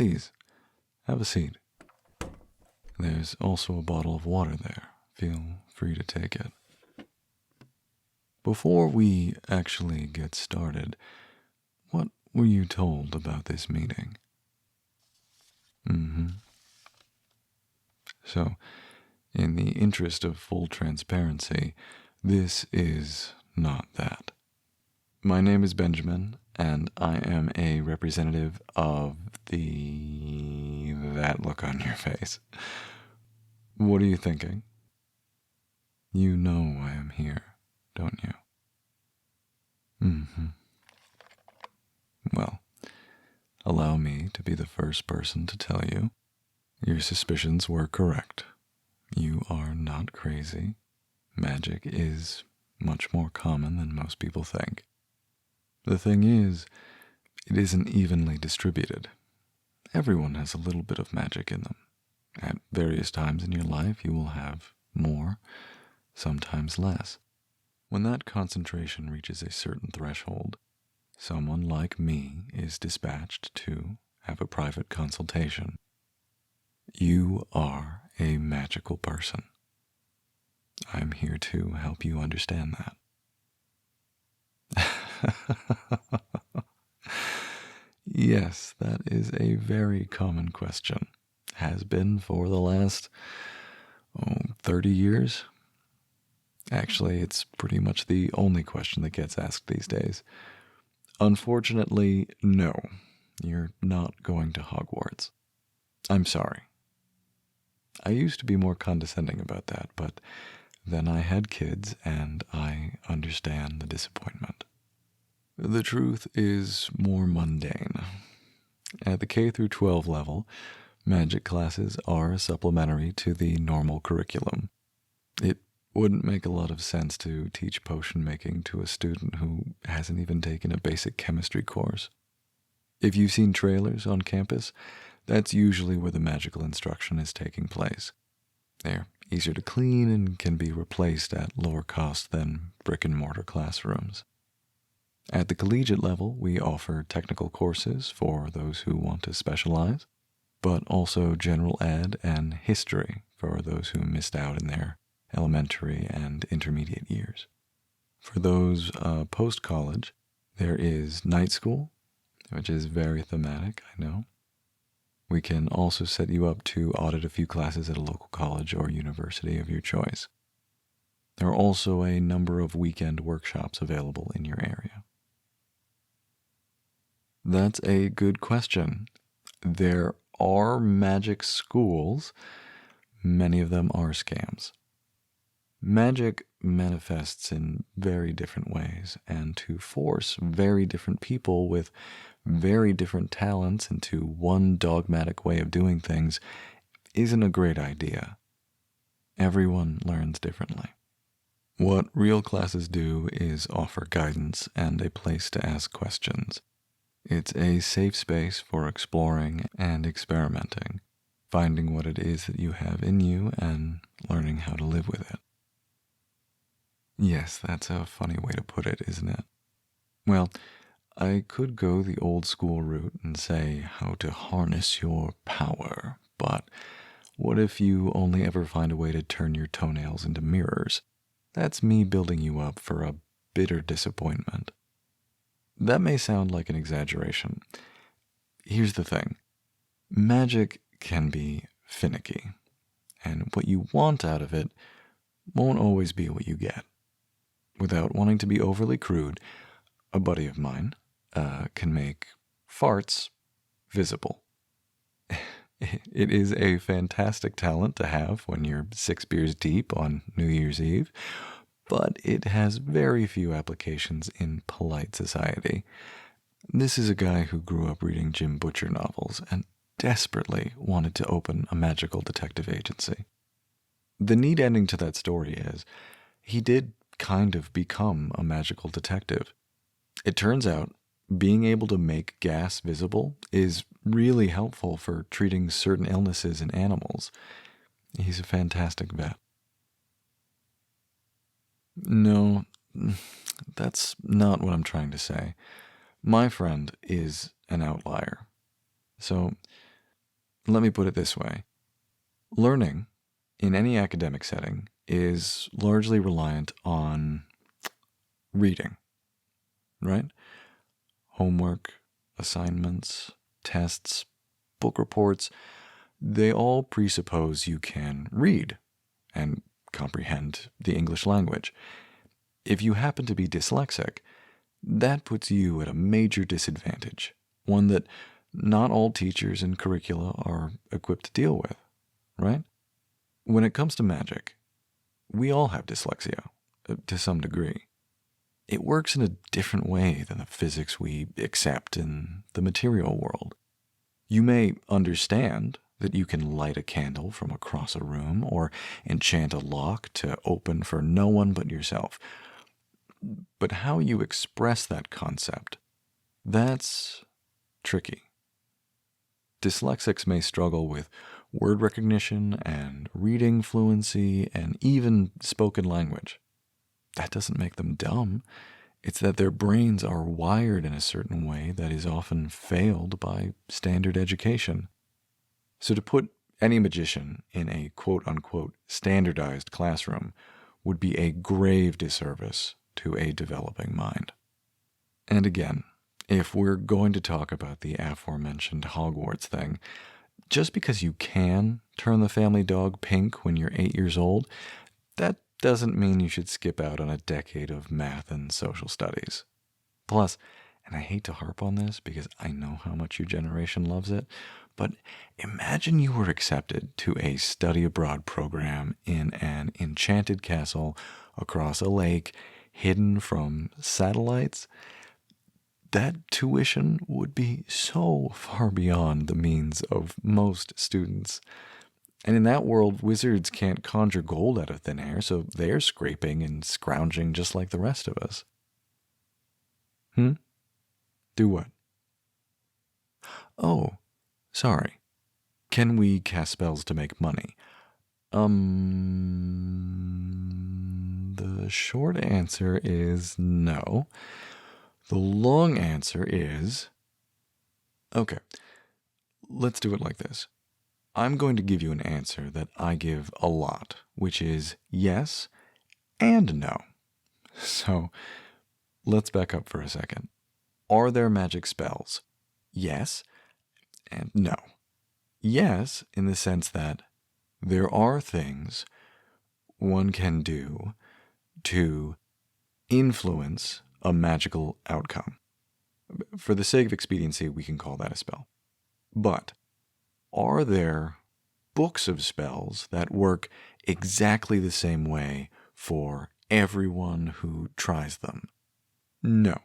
Please, have a seat. There's also a bottle of water there. Feel free to take it. Before we actually get started, what were you told about this meeting? So, in the interest of full transparency, this is not that. My name is Benjamin, and I am a representative of that look on your face. What are you thinking? You know why I'm here, don't you? Well, allow me to be the first person to tell you your suspicions were correct. You are not crazy. Magic is much more common than most people think. The thing is, it isn't evenly distributed. Everyone has a little bit of magic in them. At various times in your life, you will have more, sometimes less. When that concentration reaches a certain threshold, someone like me is dispatched to have a private consultation. You are a magical person. I'm here to help you understand that. Yes, that is a very common question. Has been for the last 30 years. Actually, it's pretty much the only question that gets asked these days. Unfortunately, no, you're not going to Hogwarts. I'm sorry. I used to be more condescending about that, but then I had kids and I understand the disappointment. The truth is more mundane. At the K through 12 level, magic classes are supplementary to the normal curriculum. It wouldn't make a lot of sense to teach potion making to a student who hasn't even taken a basic chemistry course. If you've seen trailers on campus, that's usually where the magical instruction is taking place. They're easier to clean and can be replaced at lower cost than brick-and-mortar classrooms. At the collegiate level, we offer technical courses for those who want to specialize, but also general ed and history for those who missed out in their elementary and intermediate years. For those post-college, there is night school, which is very thematic, I know. We can also set you up to audit a few classes at a local college or university of your choice. There are also a number of weekend workshops available in your area. That's a good question. There are magic schools. Many of them are scams. Magic manifests in very different ways, and to force very different people with very different talents into one dogmatic way of doing things isn't a great idea. Everyone learns differently. What real classes do is offer guidance and a place to ask questions. It's a safe space for exploring and experimenting, finding what it is that you have in you and learning how to live with it. Yes, that's a funny way to put it, isn't it? Well, I could go the old school route and say how to harness your power, but what if you only ever find a way to turn your toenails into mirrors? That's me building you up for a bitter disappointment. That may sound like an exaggeration. Here's the thing. Magic can be finicky, and what you want out of it won't always be what you get. Without wanting to be overly crude, a buddy of mine can make farts visible. It is a fantastic talent to have when you're 6 beers deep on New Year's Eve, but it has very few applications in polite society. This is a guy who grew up reading Jim Butcher novels and desperately wanted to open a magical detective agency. The neat ending to that story is he did kind of become a magical detective. It turns out being able to make gas visible is really helpful for treating certain illnesses in animals. He's a fantastic vet. No, that's not what I'm trying to say. My friend is an outlier. So, Let me put it this way. Learning in any academic setting is largely reliant on reading, right? Homework, assignments, tests, book reports, they all presuppose you can read and comprehend the English language. If you happen to be dyslexic, that puts you at a major disadvantage, one that not all teachers and curricula are equipped to deal with, right? When it comes to magic, we all have dyslexia, to some degree. It works in a different way than the physics we accept in the material world. You may understand that you can light a candle from across a room or enchant a lock to open for no one but yourself. But how you express that concept, that's tricky. Dyslexics may struggle with word recognition and reading fluency and even spoken language. That doesn't make them dumb. It's that their brains are wired in a certain way that is often failed by standard education. So to put any magician in a quote-unquote standardized classroom would be a grave disservice to a developing mind. And again, if we're going to talk about the aforementioned Hogwarts thing, just because you can turn the family dog pink when you're 8 years old, that doesn't mean you should skip out on a decade of math and social studies. Plus, and I hate to harp on this because I know how much your generation loves it, but imagine you were accepted to a study abroad program in an enchanted castle across a lake hidden from satellites. That tuition would be so far beyond the means of most students. And in that world, wizards can't conjure gold out of thin air, so they're scraping and scrounging just like the rest of us. Do what? Oh, sorry. Can we cast spells to make money? The short answer is no. The long answer is... Okay, let's do it like this. I'm going to give you an answer that I give a lot, which is yes and no. So, let's back up for a second. Are there magic spells? Yes and no. Yes, in the sense that there are things one can do to influence a magical outcome. For the sake of expediency, we can call that a spell. But are there books of spells that work exactly the same way for everyone who tries them? No.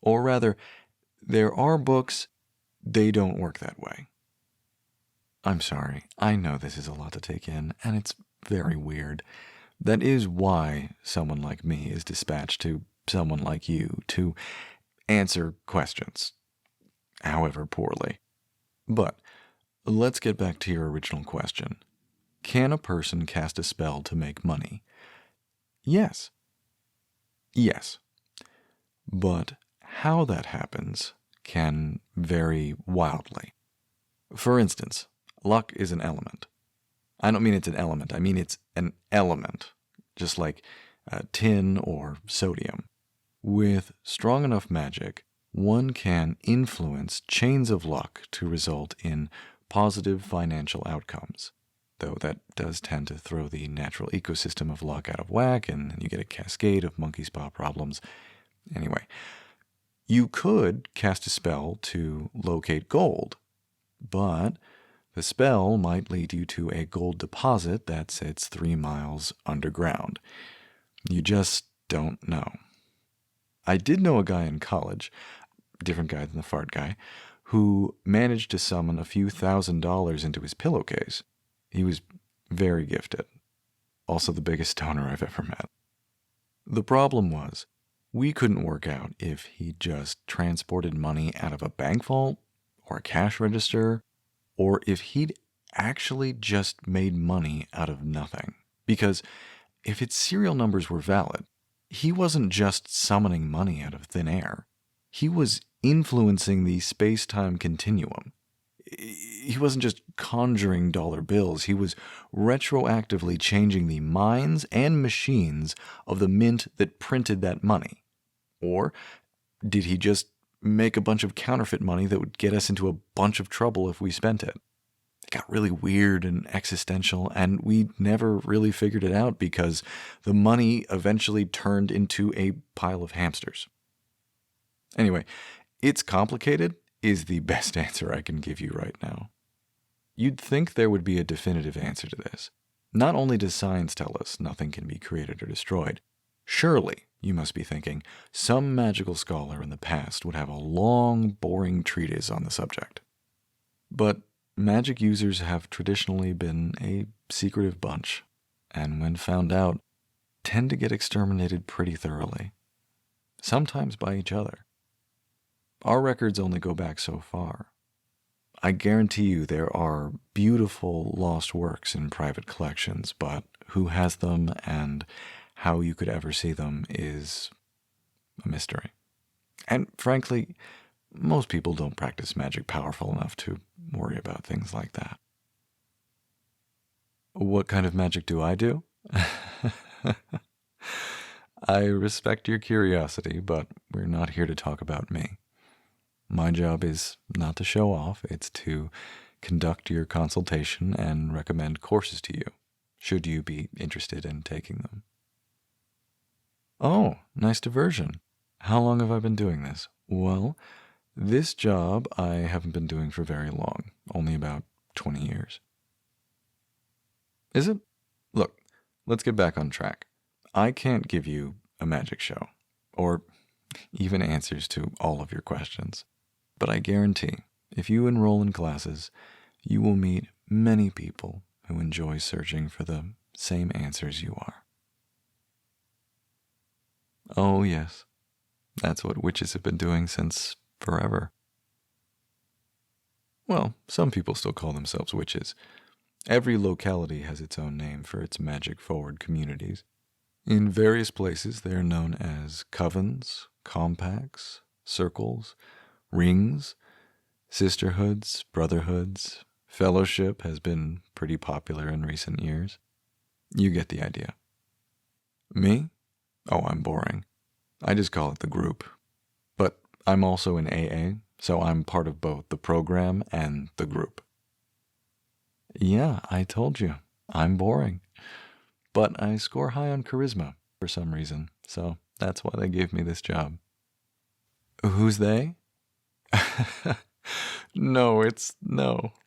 Or rather, there are books, they don't work that way. I'm sorry, I know this is a lot to take in, and it's very weird. That is why someone like me is dispatched to someone like you to answer questions, however poorly. But let's get back to your original question. Can a person cast a spell to make money? Yes. Yes. But how that happens can vary wildly. For instance, luck is an element. I don't mean it's an element, I mean it's an element, just like tin or sodium. With strong enough magic, one can influence chains of luck to result in positive financial outcomes, though that does tend to throw the natural ecosystem of luck out of whack, and you get a cascade of monkey's paw problems. Anyway, you could cast a spell to locate gold, but the spell might lead you to a gold deposit that sits 3 miles underground. You just don't know. I did know a guy in college, different guy than the fart guy, who managed to summon a few $1,000s into his pillowcase. He was very gifted. Also the biggest stoner I've ever met. The problem was, we couldn't work out if he just transported money out of a bank vault or a cash register, or if he'd actually just made money out of nothing. Because if its serial numbers were valid, he wasn't just summoning money out of thin air. He was influencing the space-time continuum. He wasn't just conjuring dollar bills, he was retroactively changing the minds and machines of the mint that printed that money. Or did he just make a bunch of counterfeit money that would get us into a bunch of trouble if we spent it? It got really weird and existential, and we never really figured it out because the money eventually turned into a pile of hamsters. Anyway, it's complicated is the best answer I can give you right now. You'd think there would be a definitive answer to this. Not only does science tell us nothing can be created or destroyed, surely, you must be thinking, some magical scholar in the past would have a long, boring treatise on the subject. But magic users have traditionally been a secretive bunch, and when found out, tend to get exterminated pretty thoroughly, sometimes by each other. Our records only go back so far. I guarantee you there are beautiful lost works in private collections, but who has them and how you could ever see them is a mystery. And frankly, most people don't practice magic powerful enough to worry about things like that. What kind of magic do I do? I respect your curiosity, but we're not here to talk about me. My job is not to show off, it's to conduct your consultation and recommend courses to you, should you be interested in taking them. Oh, nice diversion. How long have I been doing this? Well, this job I haven't been doing for very long, only about 20 years. Is it? Look, let's get back on track. I can't give you a magic show, or even answers to all of your questions. But I guarantee, if you enroll in classes, you will meet many people who enjoy searching for the same answers you are. Oh, yes, that's what witches have been doing since forever. Well, some people still call themselves witches. Every locality has its own name for its magic-forward communities. In various places, they are known as covens, compacts, circles, rings, sisterhoods, brotherhoods. Fellowship has been pretty popular in recent years. You get the idea. Me? Oh, I'm boring. I just call it the group. But I'm also in AA, so I'm part of both the program and the group. Yeah, I told you. I'm boring. But I score high on charisma for some reason, so that's why they gave me this job. Who's they? No,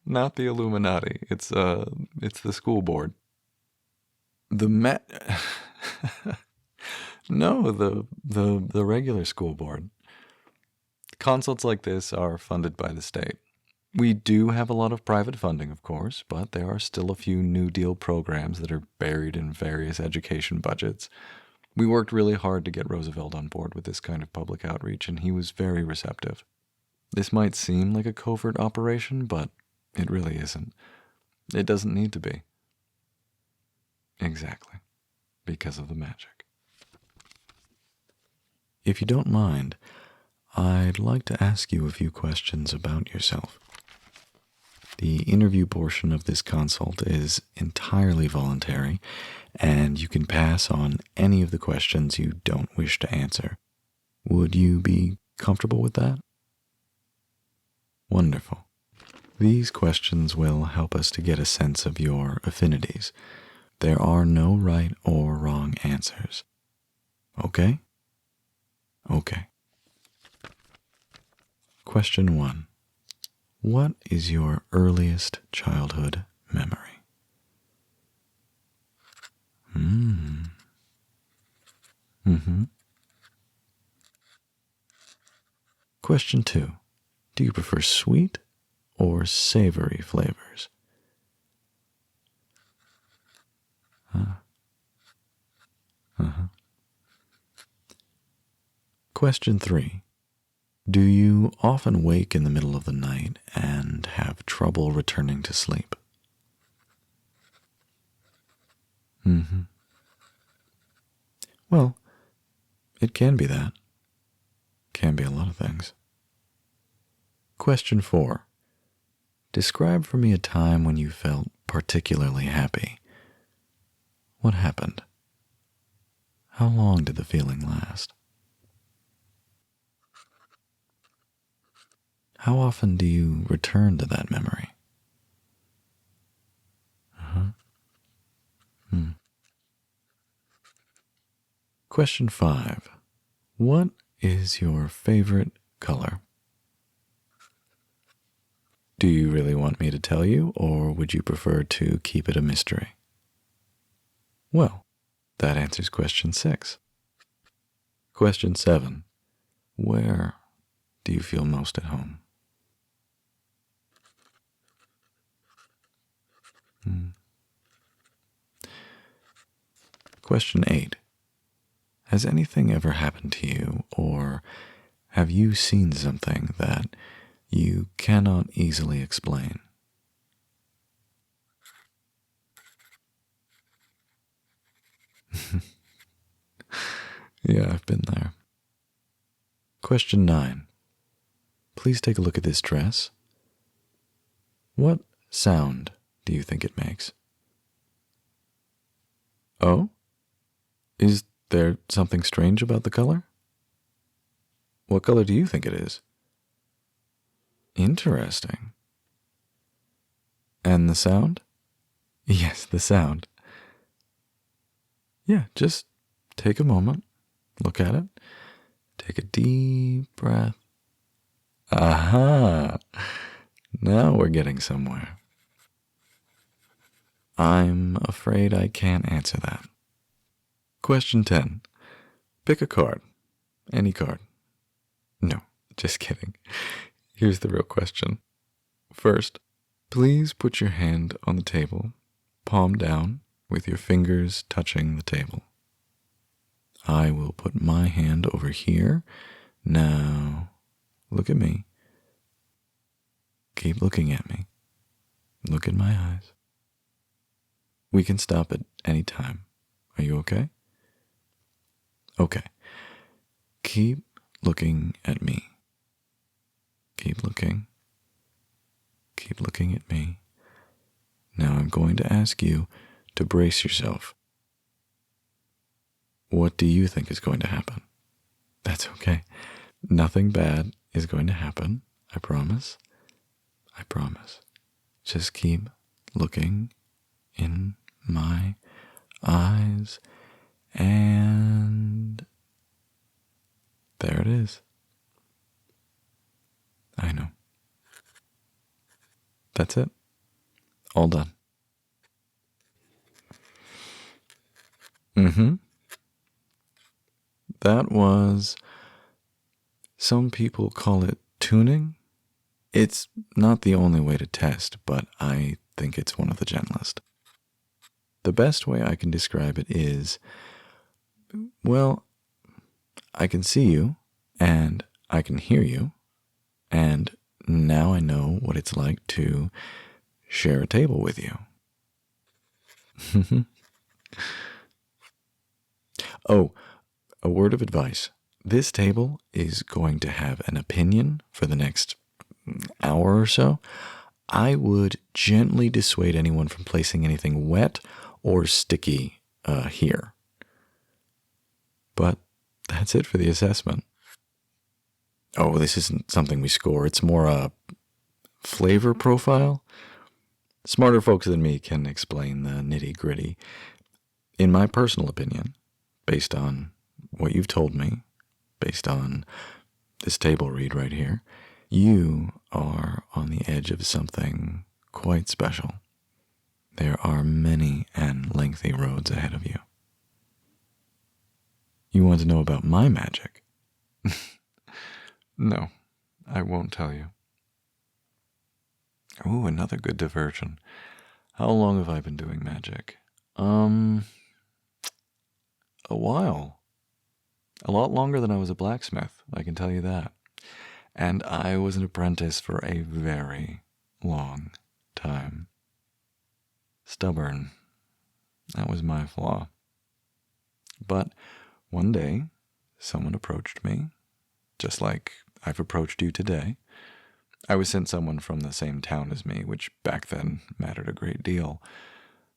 not the Illuminati. It's the school board. No, the regular school board. Consults like this are funded by the state. We do have a lot of private funding, of course, but there are still a few New Deal programs that are buried in various education budgets. We worked really hard to get Roosevelt on board with this kind of public outreach, and he was very receptive. This might seem like a covert operation, but it really isn't. It doesn't need to be. Exactly. Because of the magic. If you don't mind, I'd like to ask you a few questions about yourself. The interview portion of this consult is entirely voluntary, and you can pass on any of the questions you don't wish to answer. Would you be comfortable with that? Wonderful. These questions will help us to get a sense of your affinities. There are no right or wrong answers. Okay? Okay. Question 1. What is your earliest childhood memory? Question 2. Do you prefer sweet or savory flavors? Question 3. Do you often wake in the middle of the night and have trouble returning to sleep? Well, it can be that. Can be a lot of things. Question 4. describe for me a time when you felt particularly happy. What happened? How long did the feeling last? How often do you return to that memory? Uh-huh. Hmm. Question 5. What is your favorite color? Do you really want me to tell you, or would you prefer to keep it a mystery? Well, that answers question 6. Question 7. Where do you feel most at home? Hmm. Question 8. Has anything ever happened to you, or have you seen something that you cannot easily explain? Yeah, I've been there. Question 9. Please take a look at this dress. What sound do you think it makes? Oh? Is there something strange about the color? What color do you think it is? Interesting. And the sound? Yes, the sound. Yeah, just take a moment, look at it, take a deep breath. Aha! Now we're getting somewhere. I'm afraid I can't answer that. Question 10. Pick a card. Any card. No, just kidding. Here's the real question. First, please put your hand on the table, palm down, with your fingers touching the table. I will put my hand over here. Now, look at me. Keep looking at me. Look in my eyes. We can stop at any time. Are you okay? Okay. Keep looking at me. Keep looking. Keep looking at me. Now I'm going to ask you to brace yourself. What do you think is going to happen? That's okay. Nothing bad is going to happen. I promise. I promise. Just keep looking in my eyes, and there it is. I know. That's it. All done. That was, some people call it tuning. It's not the only way to test, but I think it's one of the gentlest. The best way I can describe it is, well, I can see you, and I can hear you, and now I know what it's like to share a table with you. Oh, a word of advice. This table is going to have an opinion for the next hour or so. I would gently dissuade anyone from placing anything wet or sticky here. But that's it for the assessment. Oh, this isn't something we score. It's more a flavor profile. Smarter folks than me can explain the nitty-gritty. In my personal opinion, based on what you've told me, based on this table read right here, you are on the edge of something quite special. There are many and lengthy roads ahead of you. You want to know about my magic? No, I won't tell you. Ooh, another good diversion. How long have I been doing magic? A while. A lot longer than I was a blacksmith, I can tell you that. And I was an apprentice for a very long time. Stubborn. That was my flaw. But one day, someone approached me, just like I've approached you today, I was sent someone from the same town as me, which back then mattered a great deal.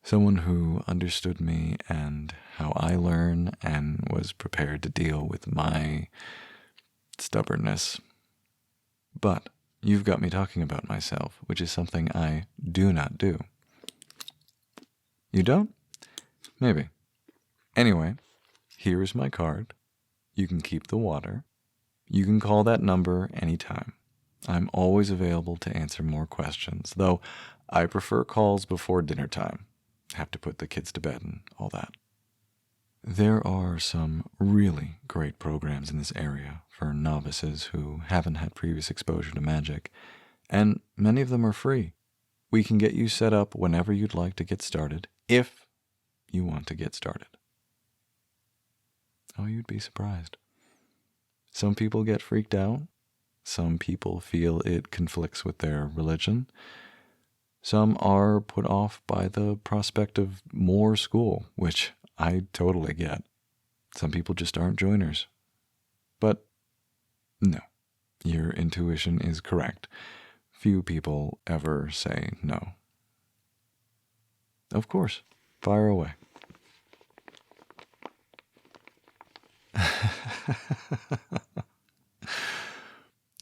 Someone who understood me and how I learn and was prepared to deal with my stubbornness. But you've got me talking about myself, which is something I do not do. You don't? Maybe. Anyway, here is my card. You can keep the water. You can call that number anytime. I'm always available to answer more questions, though I prefer calls before dinner time. Have to put the kids to bed and all that. There are some really great programs in this area for novices who haven't had previous exposure to magic, and many of them are free. We can get you set up whenever you'd like to get started, if you want to get started. Oh, you'd be surprised. Some people get freaked out. Some people feel it conflicts with their religion. Some are put off by the prospect of more school, which I totally get. Some people just aren't joiners. But no, your intuition is correct. Few people ever say no. Of course, fire away.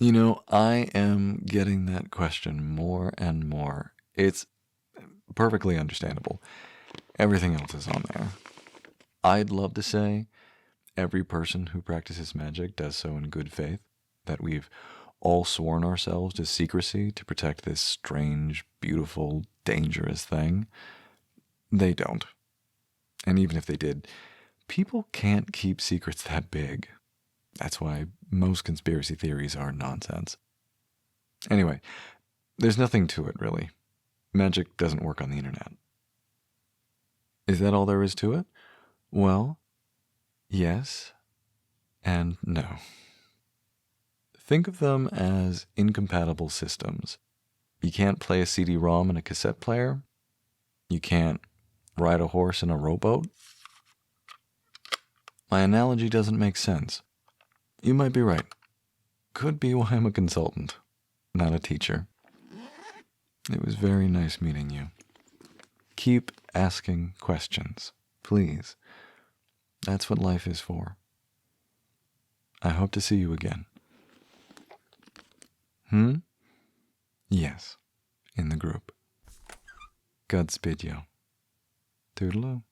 You know, I am getting that question more and more. It's perfectly understandable. Everything else is on there. I'd love to say every person who practices magic does so in good faith, that we've all sworn ourselves to secrecy to protect this strange, beautiful, dangerous thing. They don't. And even if they did, people can't keep secrets that big. That's why most conspiracy theories are nonsense. Anyway, there's nothing to it, really. Magic doesn't work on the internet. Is that all there is to it? Well, yes and no. Think of them as incompatible systems. You can't play a CD-ROM in a cassette player. You can't ride a horse in a rowboat. My analogy doesn't make sense. You might be right. Could be why I'm a consultant, not a teacher. It was very nice meeting you. Keep asking questions, please. That's what life is for. I hope to see you again. Yes, in the group. Godspeed, yo. Toodaloo.